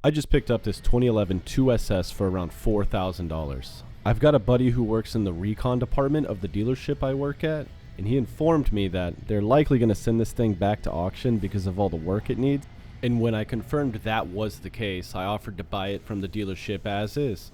I just picked up this 2011 2SS for around $4,000. I've got a buddy who works in the recon department of the dealership I work at, and he informed me that they're likely going to send this thing back to auction because of all the work it needs. And when I confirmed that was the case, I offered to buy it from the dealership as is.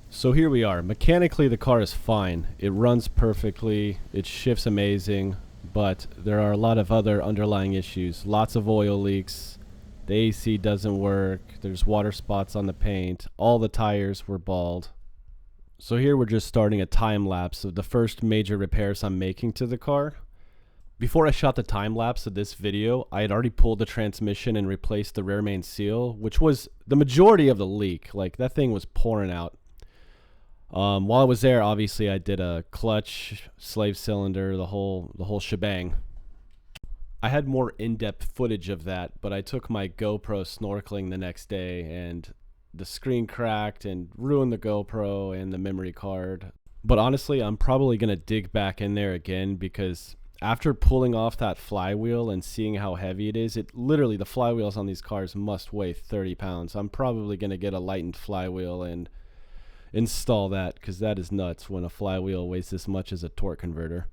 So here we are. Mechanically, the car is fine. It runs perfectly. It shifts amazing. But there are a lot of other underlying issues. Lots of oil leaks. The AC doesn't work. There's water spots on the paint. All the tires were bald. So here we're just starting a time lapse of the first major repairs I'm making to the car. Before I shot the time lapse of this video, I had already pulled the transmission and replaced the rear main seal, which was the majority of the leak. Like, that thing was pouring out. While I was there, obviously I did a clutch, slave cylinder, the whole shebang. I had more in-depth footage of that, but I took my GoPro snorkeling the next day and the screen cracked and ruined the GoPro and the memory card. But honestly, I'm probably going to dig back in there again because after pulling off that flywheel and seeing how heavy it is, literally the flywheels on these cars must weigh 30 pounds. I'm probably going to get a lightened flywheel and install that because that is nuts when a flywheel weighs this much as a torque converter.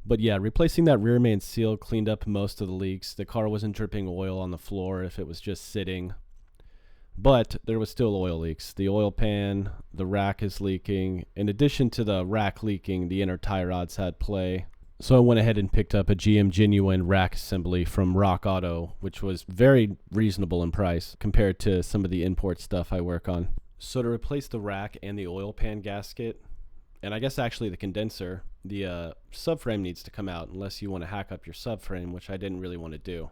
But yeah, replacing that rear main seal cleaned up most of the leaks. The car wasn't dripping oil on the floor if it was just sitting. But there was still oil leaks. The oil pan, the rack is leaking. In addition to the rack leaking, the inner tie rods had play. So I went ahead and picked up a GM Genuine rack assembly from Rock Auto, which was very reasonable in price compared to some of the import stuff I work on. So to replace the rack and the oil pan gasket, and I guess actually the condenser, the subframe needs to come out unless you want to hack up your subframe, which I didn't really want to do.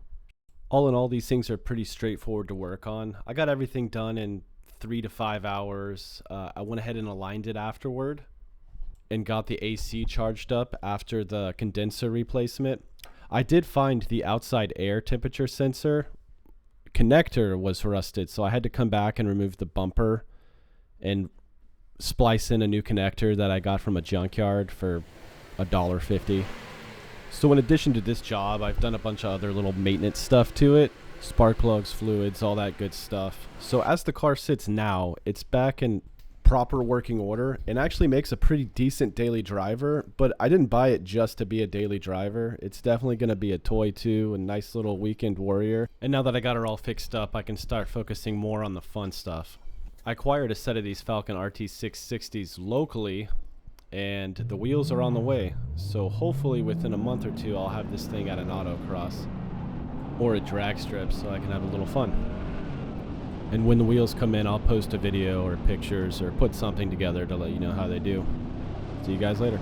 All in all, these things are pretty straightforward to work on. I got everything done in 3 to 5 hours. I went ahead and aligned it afterward and got the AC charged up after the condenser replacement. I did find the outside air temperature sensor connector was rusted, so I had to come back and remove the bumper and splice in a new connector that I got from a junkyard for $1.50. So in addition to this job, I've done a bunch of other little maintenance stuff to it. Spark plugs, fluids, all that good stuff. So as the car sits now, it's back in proper working order and actually makes a pretty decent daily driver, but I didn't buy it just to be a daily driver. It's definitely going to be a toy too, a nice little weekend warrior. And now that I got her all fixed up, I can start focusing more on the fun stuff. I acquired a set of these Falcon RT660s locally, and the wheels are on the way. So hopefully within a month or two, I'll have this thing at an autocross or a drag strip so I can have a little fun. And when the wheels come in, I'll post a video or pictures or put something together to let you know how they do. See you guys later.